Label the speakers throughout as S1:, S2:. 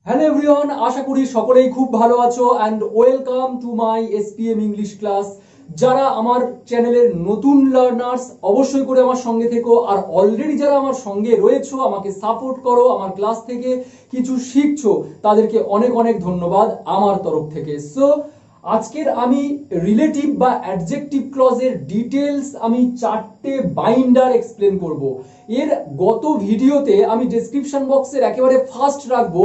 S1: Hello everyone, আশা করি সকলেই খুব ভালো আছো and welcome to my SPM English class. যারা আমার চ্যানেলের নতুন লার্নার্স অবশ্যই করে আমার সঙ্গে থেকো, আর অলরেডি যারা আমার সঙ্গে রয়েছো, আমাকে সাপোর্ট করো, আমার ক্লাস থেকে কিছু শিখছো, তাদেরকে অনেক অনেক ধন্যবাদ আমার তরফ থেকে। সো আজকের আমি রিলেটিভ বা অ্যাডজেক্টিভ ক্লজের ডিটেলস আমি চারটে বাইন্ডার এক্সপ্লেন করব। এর গত ভিডিওতে আমি ডেসক্রিপশন বক্সের একেবারে ফার্স্ট রাখবো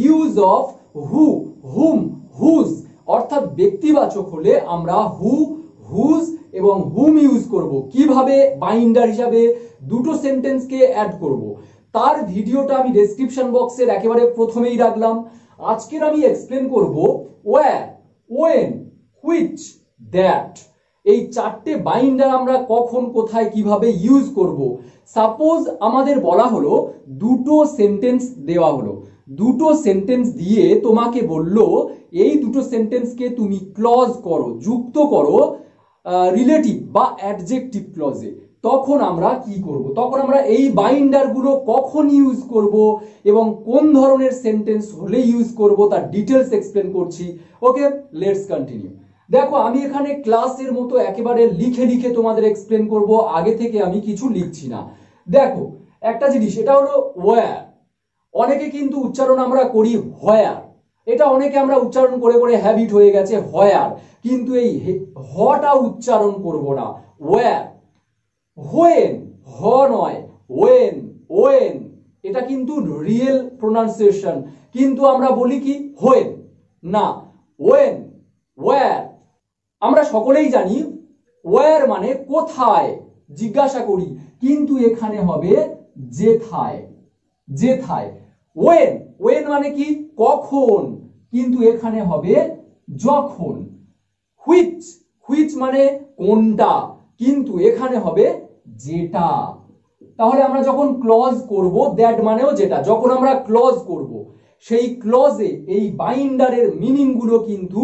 S1: use of who, whom, whose, অর্থাৎ ব্যক্তিবাচক হলে আমরা হু, হুজ এবং হুম ইউজ করব, কিভাবে বাইন্ডার হিসাবে দুটো সেন্টেন্সকে অ্যাড করব, তার ভিডিওটা আমি ডেসক্রিপশন বক্সের একেবারে প্রথমেই রাখলাম। আজকের আমি এক্সপ্লেন করব ওয়্যার, ওয়েন, হুইচ, দ্যাট, এই চারটে বাইন্ডার আমরা কখন কোথায় কিভাবে ইউজ করব। সাপোজ আমাদের বলা হলো দুটো সেন্টেন্স দেওয়া হলো, দুটো সেন্টেন্স দিয়ে তোমাকে বললো এই দুটো সেন্টেন্সকে তুমি ক্লজ করো, যুক্ত করো রিলেটিভ বা অ্যাডজেক্টিভ ক্লজে। তখন আমরা কি করব, তখন আমরা এই বাইন্ডার গুলো কখন ইউজ করব এবং কোন ধরনের সেন্টেন্স হলে ইউজ করব তার ডিটেলস এক্সপ্লেন করছি। ওকে, লেটস কন্টিনিউ। দেখো, আমি এখানে ক্লাসের মতো একেবারে লিখে লিখে তোমাদের এক্সপ্লেন করব, আগে থেকে আমি কিছু লিখছি না। দেখো একটা জিনিস, এটা হলো ওয়্যার। অনেকে কিন্তু উচ্চারণ আমরা করি হয়ার, এটা অনেকে আমরা উচ্চারণ করে করে হ্যাবিট হয়ে গেছে হয়ার, কিন্তু এই হটা উচ্চারণ করব না, ওয়্যার। হোয়েন, হ নয়, ওয়েন, ওয়েন, এটা কিন্তু রিয়েল প্রোনাউন্সিয়েশন, কিন্তু আমরা বলি কি হোয়েন, না ওয়েন, ওয়্যার। আমরা সকলেই জানি ওয়্যার মানে কোথায় জিজ্ঞাসা করি, কিন্তু এখানে হবে যেথায়, যেথায়। ওয়েন, ওয়েন মানে কি কখন, কিন্তু এখানে হবে যখন। হুইচ, হুইচ মানে কোনটা, কিন্তু এখানে হবে যেটা। তাহলে আমরা যখন ক্লজ করব, দ্যাট মানেও যেটা, যখন আমরা ক্লজ করব সেই ক্লজে এই বাইন্ডারের মিনিং গুলো কিন্তু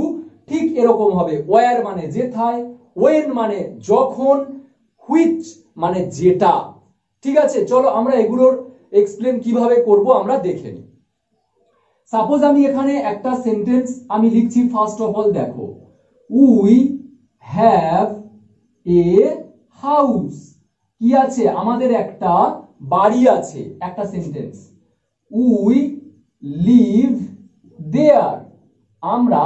S1: ঠিক এরকম হবে। ওয়্যার মানে যেথায়, ওয়েন মানে যখন, হুইচ মানে যেটা। ঠিক আছে, চলো আমরা এগুলোর এক্সপ্লেন কিভাবে করব আমরা দেখে নিই। সাপোজ আমি এখানে একটা সেন্টেন্স আমি লিখছি। ফার্স্ট অফ অল দেখো, উই হ্যাভ এ হাউস। কি আছে, আমাদের একটা বাড়ি আছে, একটা সেন্টেন্স। উই লিভ দেয়ার, আমরা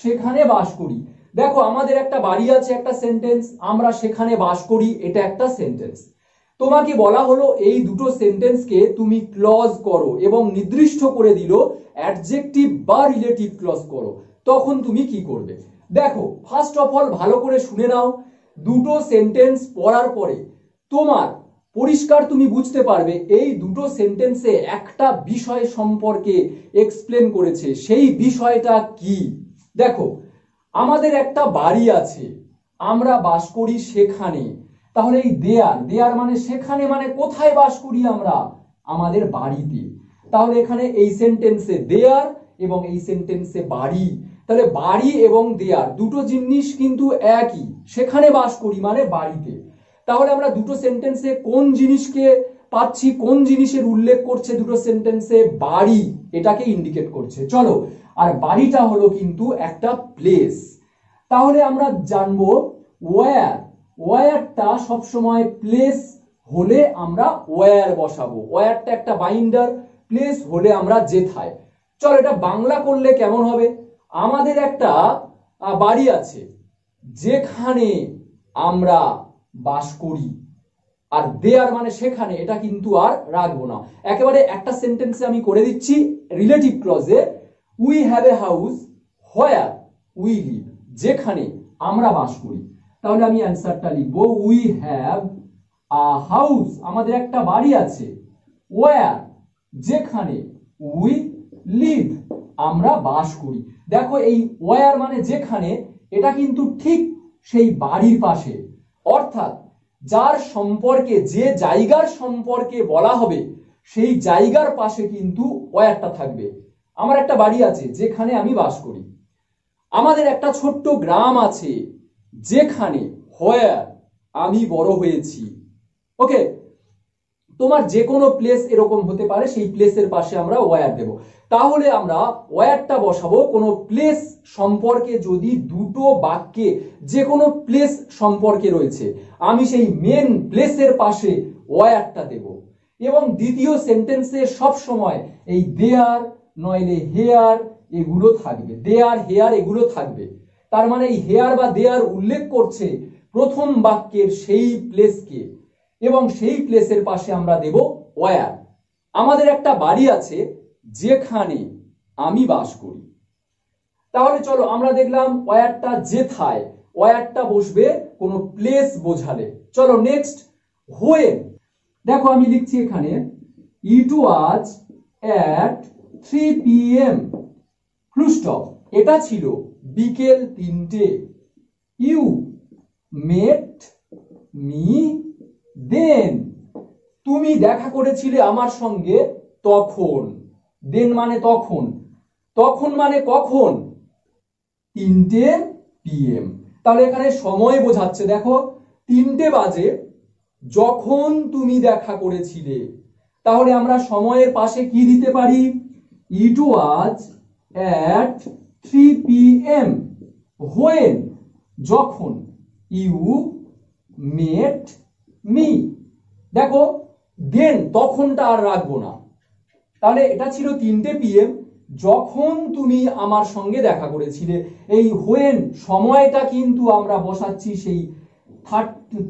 S1: সেখানে বাস করি। দেখো আমাদের একটা বাড়ি আছে, একটা সেন্টেন্স, আমরা সেখানে বাস করি, এটা একটা সেন্টেন্স। তোমাকে বলা হলো এই দুটো সেন্টেন্সকে তুমি ক্লজ করো এবং নির্দিষ্ট করে দিল অ্যাডজেক্টিভ বা রিলেটিভ ক্লজ করো। তখন তুমি কি করবে দেখো, ফার্স্ট অফ অল ভালো করে শুনে নাও। দুটো সেন্টেন্স পড়ার পরে তোমার পরিষ্কার তুমি বুঝতে পারবে এই দুটো সেন্টেন্সে একটা বিষয় সম্পর্কে এক্সপ্লেন করেছে, সেই বিষয়টা কি। দেখো, আমাদের একটা বাড়ি আছে, আমরা বাস করি সেখানে। তাহলে এই দেয়ার, দেয়ার মানে সেখানে, মানে কোথায় বাস করি আমরা, আমাদের বাড়িতে। তাহলে এখানে এই সেন্টেন্সে দেয়ার এবং এই সেন্টেন্সে বাড়ি, তাহলে বাড়ি এবং দেয়ার দুটো জিনিস কিন্তু একই, সেখানে বাস করি মানে বাড়িতে। তাহলে আমরা দুটো সেন্টেন্সে কোন জিনিসকে পাচ্ছি, কোন জিনিসের উল্লেখ করছে দুটো সেন্টেন্সে, বাড়ি, এটাকে ইন্ডিকেট করছে। চলো, আর বাড়িটা হলো কিন্তু একটা প্লেস। তাহলে আমরা জানবো ওয়্যার, ওয়্যারটা সবসময় প্লেস হলে আমরা ওয়্যার বসাবো, ওয়্যারটা একটা বাইন্ডার, প্লেস হলে আমরা যেথায়। চলো এটা বাংলা করলে কেমন হবে, আমাদের একটা বাড়ি আছে যেখানে আমরা বাস করি, আর দেয়ার মানে সেখানে, এটা কিন্তু আর রাখবো না। একেবারে একটা সেন্টেন্সে আমি করে দিচ্ছি রিলেটিভ ক্লজে, we have a house where we live, যেখানে আমরা বাস করি। তাহলে আমি অ্যান্সারটা লিখবো, উই হ্যাভ আ হাউস, আমাদের একটা বাড়ি আছে, ওয়্যার যেখানে, উই লিভ আমরা বাস করি। দেখো এই ওয়্যার মানে যেখানে, এটা কিন্তু ঠিক সেই বাড়ির পাশে, অর্থাৎ যার সম্পর্কে, যে জায়গার সম্পর্কে বলা হবে সেই জায়গার পাশে কিন্তু ওয়্যারটা থাকবে। আমার একটা বাড়ি আছে যেখানে আমি বাস করি, আমাদের একটা ছোট্ট গ্রাম আছে যেখানে, হোয়ার আমি বড় হয়েছি। ওকে, তোমার যে কোনো প্লেস এরকম হতে পারে, সেই প্লেসের পাশে আমরা ওয়্যার দেব। তাহলে আমরা ওয়্যারটা বসাবো কোনো প্লেস সম্পর্কে, যদি দুটো বাক্যে যে কোনো প্লেস সম্পর্কে রয়েছে, আমি সেই মেন প্লেসের পাশে ওয়্যারটা দেব। এবং দ্বিতীয় সেন্টেন্সে সব সময় এই দেয়ার নইলে হেয়ার এগুলো থাকবে, দেয়ার হেয়ার এগুলো থাকবে। তার মানে এই হেয়ার বা দেয়ার উল্লেখ করছে প্রথম বাক্যের সেই প্লেসকে, এবং সেই প্লেসের পাশে আমরা দেব ওয়্যার। আমাদের একটা বাড়ি আছে যেখানে আমি বাস করি। তাহলে চলো আমরা দেখলাম ওয়্যারটা যেথায়, ওয়্যারটা বসবে কোনো প্লেস বোঝালে। চলো নেক্সট, হোয়েন। দেখো আমি লিখছি এখানে it was at 3 PM full stop. এটা ছিল বিকেল 3টে। ইউ মেট মি দেন, তুমি দেখা করেছিলে আমার সঙ্গে তখন। দেন মানে তখন, তখন মানে কখন? 3টে PM। তাহলে এখানে সময় বোঝাচ্ছে, দেখো 3টে বাজে যখন তুমি দেখা করেছিলে। তাহলে আমরা সময়ের পাশে কি দিতে পারি? ইট ওয়াজ অ্যাট 3 PM হোয়েন, যখন ইউ মেট মি। দেখো দেন তখনটা আর রাখবো না, তাহলে এটা ছিল 3টে PM যখন তুমি আমার সঙ্গে দেখা করেছিলে। এই হোয়েন সময়টা কিন্তু আমরা বসাচ্ছি সেই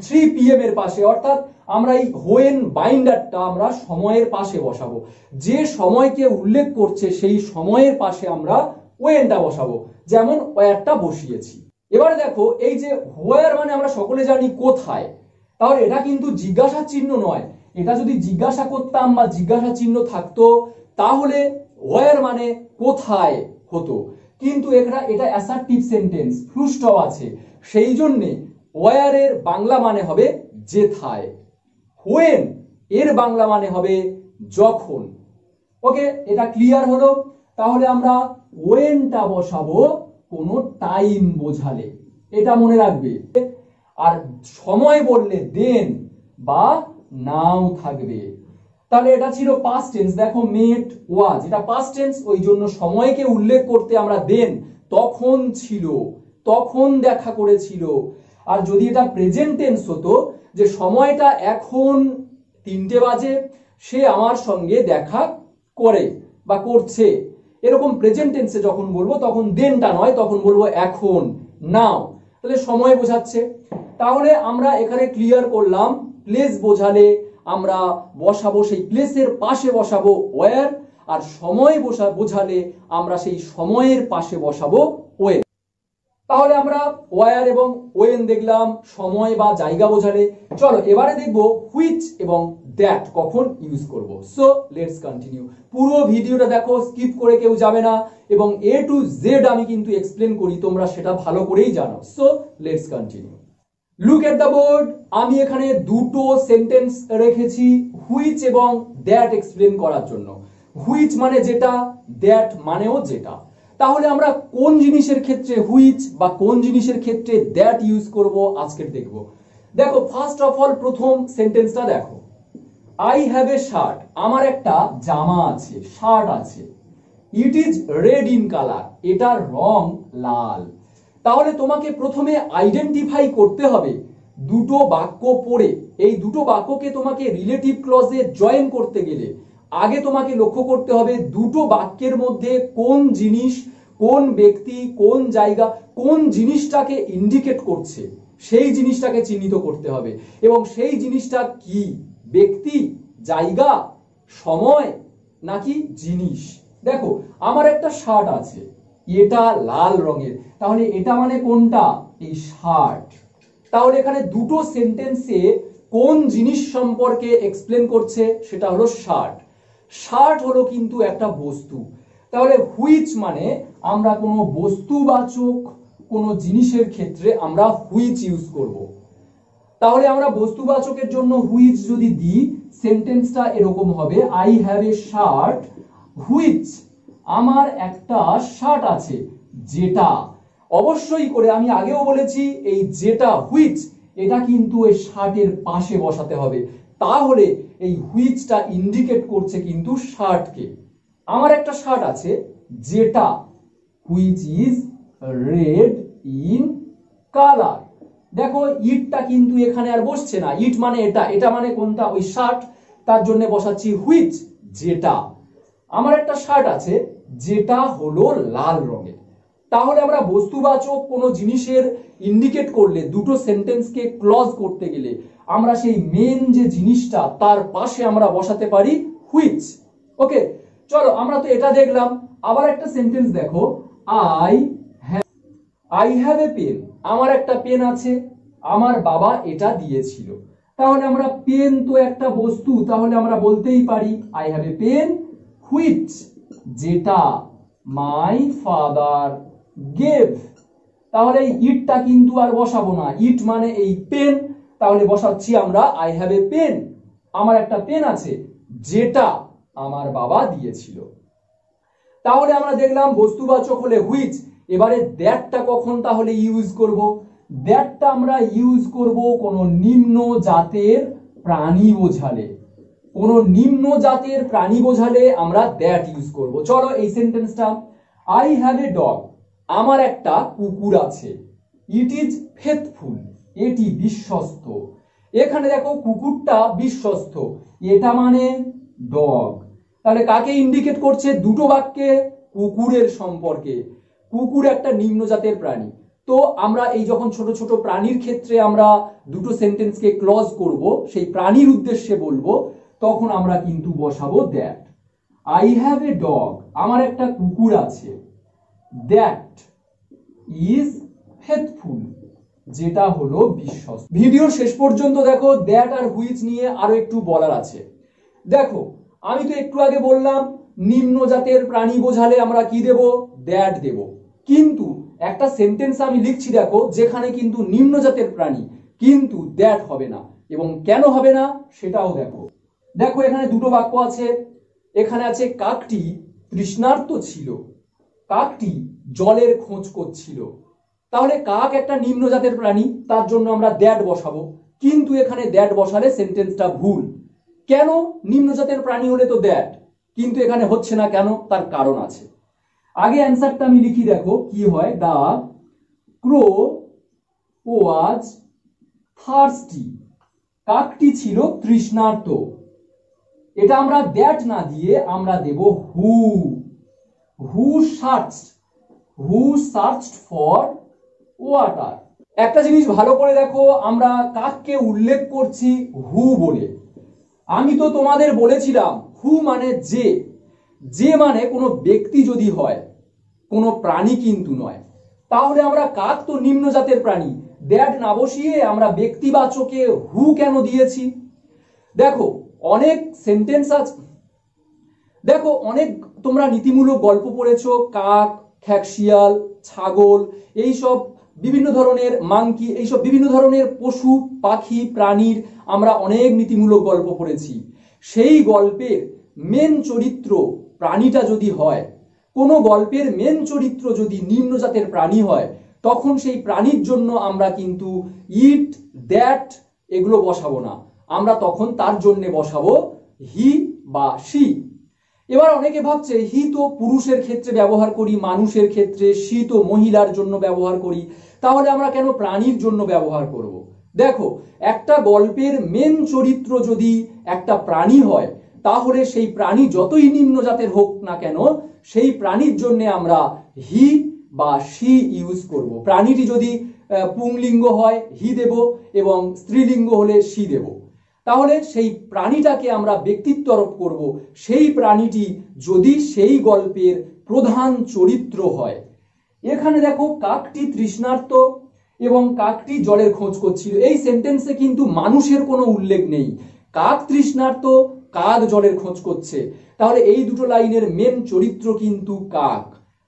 S1: 3 PM এর পাশে, অর্থাৎ আমরা এই হোয়েন বাইন্ডারটা আমরা সময়ের পাশে বসাবো। যে সময়কে উল্লেখ করছে সেই সময়ের পাশে আমরা ওয়েনটা বসাবো, যেমন ওয়্যারটা বসিয়েছি। এবারে দেখো এই যে হোয়ার মানে আমরা সকলে জানি কোথায়, তাহলে এটা কিন্তু জিজ্ঞাসা চিহ্ন নয়। এটা যদি জিজ্ঞাসা করতাম বা জিজ্ঞাসা চিহ্ন থাকতো তাহলে হোয়ার মানে কোথায় হতো, কিন্তু এটা অ্যাসার্টিভ সেন্টেন্স, ফুল স্টপ আছে, সেই জন্যে ওয়্যারের বাংলা মানে হবে যেথায়, হোয়েন এর বাংলা মানে হবে যখন। ওকে, এটা ক্লিয়ার হলো। তাহলে আমরা ওয়েনটা বসাবো কোনো টাইম বোঝালে, এটা মনে রাখবে। আর সময় বললে দেন বা নাও থাকবে। তাহলে এটা ছিল পাস্ট টেন্স। দেখো মেট ওয়াজ, এটা পাস্ট টেন্স, ওই জন্য সময়কে উল্লেখ করতে আমরা দেন, তখন ছিল, তখন দেখা করেছিল। আর যদি এটা প্রেজেন্ট টেন্স হতো, যে সময়টা এখন 3টে বাজে, সে আমার সঙ্গে দেখা করে বা করছে, এরকম প্রেজেন্ট টেন্সে যখন বলবো তখন দেনটা নয়, তখন বলবো এখন, নাও। তাহলে সময় বোঝাচ্ছে। তাহলে আমরা এখানে ক্লিয়ার করলাম প্লেস বোঝালে আমরা বসাবো সেই প্লেসের পাশে বসাবো ওয়্যার, আর সময় বোঝালে আমরা সেই সময়ের পাশে বসাবো ওয়েন। তাহলে আমরা ওয়্যার এবং ওয়েন দেখলাম সময় বা জায়গা বোঝালে। চলো এবারে দেখবো হুইচ এবং দ্যাট কখন ইউজ করব। So let's continue. পুরো ভিডিওটা দেখো, স্কিপ করে কেউ যাবে না, এবং A to Z আমি কিন্তু এক্সপ্লেন করি, তোমরা সেটা ভালো করেই জানো। So let's continue. Look at the board. আমি এখানে দুটো সেন্টেন্স রেখেছি হুইচ এবং দ্যাট এক্সপ্লেন করার জন্য। হুইচ মানে যেটা, দ্যাট মানেও যেটা। তাহলে আমরা কোন জিনিসের ক্ষেত্রে হুইচ বা কোন জিনিসের ক্ষেত্রে দ্যাট ইউজ করব আজকে দেখব। দেখো ফার্স্ট অফ অল প্রথম সেন্টেন্সটা দেখো, আই হ্যাভ এ শার্ট, আমার একটা জামা আছে, শার্ট আছে। It is red in colour, এটার রং লাল। তাহলে তোমাকে প্রথমে আইডেন্টিফাই করতে হবে দুটো বাক্য পড়ে, এই দুটো বাক্যকে তোমাকে রিলেটিভ ক্লজে জয়েন করতে গেলে আগে তোমাকে লক্ষ্য করতে হবে দুটো বাক্যের মধ্যে কোন জিনিস, কোন ব্যক্তি, কোন জায়গা, কোন জিনিসটাকে ইন্ডিকেট করছে, সেই জিনিসটাকে চিহ্নিত করতে হবে। এবং সেই জিনিসটা কি, ব্যক্তি, জায়গা, সময় নাকি জিনিস। দেখো আমার একটা শার্ট আছে, এটা লাল রঙের, তাহলে এটা মানে কোনটা, এই শার্ট। তাহলে এখানে দুটো সেন্টেন্সে কোন জিনিস সম্পর্কে এক্সপ্লেন করছে, সেটা হলো শার্ট। শার্ট হলো কিন্তু একটা বস্তু। তাহলে হুইচ মানে আমরা কোনো বস্তুবাচক কোনো জিনিসের ক্ষেত্রে আমরা হুইচ ইউজ করব। তাহলে আমরা বস্তুবাচকের জন্য হুইচ যদি দিই, সেন্টেন্সটা এরকম হবে, I have A shirt which, আমার একটা শার্ট আছে যেটা। অবশ্যই করে আমি আগেও বলেছি এই যেটা হুইচ, এটা কিন্তু এই শার্টের পাশে বসাতে হবে, তাহলে এই হুইচটা ইন্ডিকেট করছে কিন্তু শার্টকে। আমার একটা শার্ট আছে যেটা which is red in colour. দেখো ইটটা কিন্তু এখানে আর বসছে না, ইট মানে এটা, এটা মানে কোনটা, ওই শার্ট, তার জন্য বসাচ্ছি হুইচ যেটা। আমার একটা শার্ট আছে যেটা হলো লাল রঙের। তাহলে আমরা বস্তুবাচক কোনো জিনিসের ইন্ডিকেট করলে দুটো সেন্টেন্সকে ক্লজ করতে গেলে আমরা সেই মেন যে জিনিসটা তার পাশে আমরা বসাতে পারি হুইচ। ওকে, চলো আমরা তো এটা দেখলাম। আবার একটা সেন্টেন্স দেখো, আই হ্যাভ এ পেন। আমার একটা পেন আছে, আমার বাবা এটা দিয়েছিল। তাহলে আমরা পেন তো একটা বস্তু, তাহলে আমরা বলতেই পারি I have a pen which যেটা মাই ফাদার গেভ। তাহলে এই ইটটা কিন্তু আর বসাবো না, ইট মানে এই পেন, তাহলে বসাচ্ছি আমরা আই হ্যাভ এ পেন, আমার একটা পেন আছে যেটা আমার বাবা দিয়েছিল। তাহলে আমরা দেখলাম বস্তুবাচক হলে হুইচ। এবারে দ্যাটটা কখন তাহলে ইউজ করব? দ্যাটটা আমরা ইউজ করব কোন নিম্ন জাতের প্রাণী বোঝালে। কোন নিম্ন জাতের প্রাণী বোঝালে আমরা দ্যাট ইউজ করব। চলো এই সেন্টেন্সটা, আই হ্যাভ এ ডগ। আমার একটা কুকুর আছে, ইট ইজ ফেথফুল, এটি বিশ্বস্ত। এখানে দেখো কুকুরটা বিশ্বস্ত, এটা মানে ডগ। তাহলে কাকে ইন্ডিকেট করছে? দুটো বাক্যে কুকুরের সম্পর্কে। কুকুর একটা নিম্ন জাতের প্রাণী। তো আমরা এই যখন ছোট ছোট প্রাণীর ক্ষেত্রে আমরা দুটো সেন্টেন্সকে ক্লজ করব, সেই প্রাণীর উদ্দেশ্যে বলবো, তখন আমরা কিন্তু বসাবো that. I have a dog, আমার একটা কুকুর আছে, দ্যাট ইজ ফেথফুল, যেটা হলো বিশ্বস্ত। ভিডিওর শেষ পর্যন্ত দেখো, দ্যাট আর হুইচ নিয়ে আরো একটু বলার আছে। দেখো আমি তো একটু আগে বললাম নিম্ন জাতের প্রাণী বোঝালে আমরা কি দেব? দ্যাট দেব। কিন্তু একটা সেন্টেন্স আমি লিখছি দেখো, যেখানে কিন্তু নিম্ন জাতের প্রাণী, কিন্তু দ্যাট হবে না। এবং কেন হবে না সেটাও দেখো। দেখো এখানে দুটো বাক্য আছে। এখানে আছে কাকটি তৃষ্ণার্ত ছিল, কাকটি জলের খোঁজ করছিল। তাহলে কাক একটা নিম্ন জাতের প্রাণী, তার জন্য আমরা দ্যাট বসাবো। কিন্তু এখানে দ্যাট বসালে সেন্টেন্সটা ভুল। কেন? নিম্ন জাতের প্রাণী হলে তো দ্যাট, কিন্তু এখানে হচ্ছে না কেন? তার কারণ আছে। আগে অ্যান্সারটা আমি লিখি, দেখো কি হয়। দা ক্রো ওয়াজ থার্স্টি, কাকটি ছিল তৃষ্ণার্ত। এটা আমরা দ্যাট না দিয়ে আমরা দেব হু। হু সার্চড ফর ওয়াটার। একটা জিনিস ভালো করে দেখো, আমরা কাককে উল্লেখ করছি হু বলে। আমি তো তোমাদের বলেছিলাম হু মানে যে, যে মানে কোনো ব্যক্তি যদি হয়, কোনো প্রাণী কিন্তু নয়। তাহলে আমরা কাক তো নিম্ন জাতের প্রাণী, দ্যাট না বসিয়ে আমরা ব্যক্তিবাচকে হু কেন দিয়েছি? দেখো অনেক সেন্টেন্স আছে, দেখো অনেক তোমরা নীতিমূলক গল্প পড়েছো, কাক, খ্যাকশিয়াল, ছাগল, এইসব বিভিন্ন ধরনের মাংকি, এইসব বিভিন্ন ধরনের পশু পাখি প্রাণীর আমরা অনেক নীতিমূলক গল্প পড়েছি। সেই গল্পের মেন চরিত্র প্রাণীটা যদি হয়, কোনো গল্পের মেন চরিত্র যদি নিম্ন জাতের প্রাণী হয়, তখন সেই প্রাণীর জন্য আমরা কিন্তু ইট, দ্যাট এগুলো বসাবো না। আমরা তখন তার জন্য বসাবো হি বা শি। এবার অনেকে ভাবছে হি তো পুরুষের ক্ষেত্রে ব্যবহার করি, মানুষের ক্ষেত্রে, শি তো মহিলার জন্য ব্যবহার করি, তাহলে আমরা কেন প্রাণীর জন্য ব্যবহার করব? দেখো একটা গল্পের মেন চরিত্র যদি একটা প্রাণী হয়, তাহলে সেই প্রাণী যতই নিম্ন জাতের হোক না কেন, সেই প্রাণীর জন্য আমরা হি বা শি ইউজ করব। প্রাণীটি যদি পুংলিঙ্গ হয় হি দেব, এবং স্ত্রীলিঙ্গ হলে শি দেব। তাহলে সেই প্রাণীটাকে আমরা ব্যক্তিত্ব আরোপ করব, সেই প্রাণীটি যদি সেই গল্পের প্রধান চরিত্র হয়। এখানে দেখো কাকটি তৃষ্ণার্ত এবং কাকটি জলের খোঁজ করছিল, এই সেন্টেন্সে কিন্তু মানুষের কোনো উল্লেখ নেই। কাক তৃষ্ণার্ত, কাক জলের খোঁজ করছে, তাহলে এই দুটো লাইনের মেন চরিত্র কিন্তু কাক।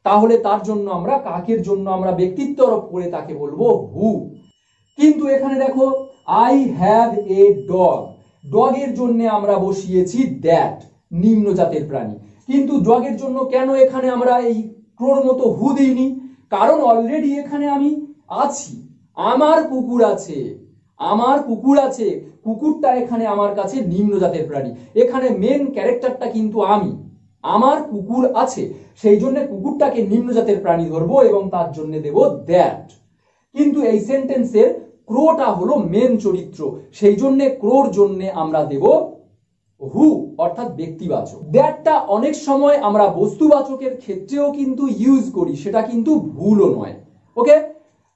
S1: তাহলে তার জন্য আমরা কাকের জন্য আমরা ব্যক্তিত্ব আরোপ করে তাকে বলবো হু। কিন্তু এখানে দেখো আই হ্যাভ এ ডগ, ডগের জন্য আমরা বসিয়েছি দ্যাট, নিম্ন জাতের প্রাণী। কিন্তু ডগের জন্য কেন এখানে আমরা এই ক্রোর মতো হু দিইনি? কারণ অলরেডি এখানে আমি আছি, আমার কুকুর আছে, আমার কুকুর আছে, কুকুরটা এখানে আমার কাছে নিম্ন জাতের প্রাণী। এখানে মেন ক্যারেক্টারটা কিন্তু আমি, আমার কুকুর আছে, সেই জন্য কুকুরটাকে নিম্ন জাতের প্রাণী ধরবো এবং তার জন্য দেব দ্যাট। কিন্তু এই সেন্টেন্সের ক্রোটা হলো মেন চরিত্র, সেই জন্য ক্রোর জন্য আমরা দেব হু, অর্থাৎ ব্যক্তিবাচক। দ্যাটটা অনেক সময় আমরা বস্তুবাচকের ক্ষেত্রেও কিন্তু ইউজ করি, সেটা কিন্তু ভুলও নয়। ওকে,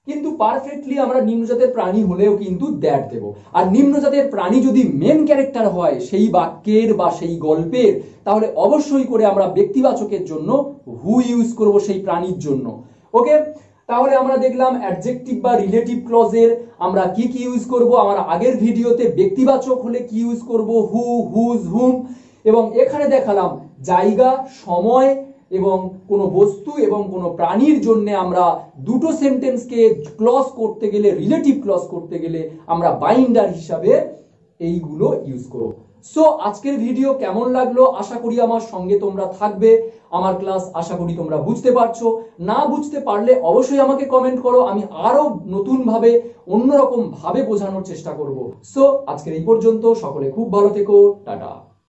S1: কিন্তু পারফেক্টলি আমরা নিম্নজাতের প্রাণী হলেও কিন্তু দ্যাট দেব। আর নিম্নজাতের প্রাণী যদি মেন ক্যারেক্টার হয় সেই বাক্যের বা সেই গল্পের, তাহলে অবশ্যই করে আমরা ব্যক্তিবাচকের জন্য হু ইউজ করব সেই প্রাণীর জন্য। ওকে, তাহলে আমরা দেখলাম অ্যাডজেক্টিভ বা রিলেটিভ ক্লজের আমরা কি কি ইউজ করব। আমার আগের ভিডিওতে ব্যক্তিবাচক হলে কি ইউজ করব, হু, হুজ, হুম, এবং এখানে দেখালাম জায়গা, সময় এবং কোনো বস্তু এবং কোনো প্রাণীর জন্য আমরা দুটো সেন্টেন্সকে ক্লজ করতে গেলে, রিলেটিভ ক্লজ করতে গেলে আমরা বাইন্ডার হিসাবে এইগুলো ইউজ করব। সো আজকের ভিডিও কেমন লাগলো, আশা করি আমার সঙ্গে তোমরা থাকবে। আমার ক্লাস আশা করি তোমরা বুঝতে পারছো। না বুঝতে পারলে অবশ্যই আমাকে কমেন্ট করো, আমি আরো নতুন ভাবে, অন্যরকম ভাবে বোঝানোর চেষ্টা করব। সো আজকের এই পর্যন্ত, সকলে খুব ভালো থেকো, টাটা।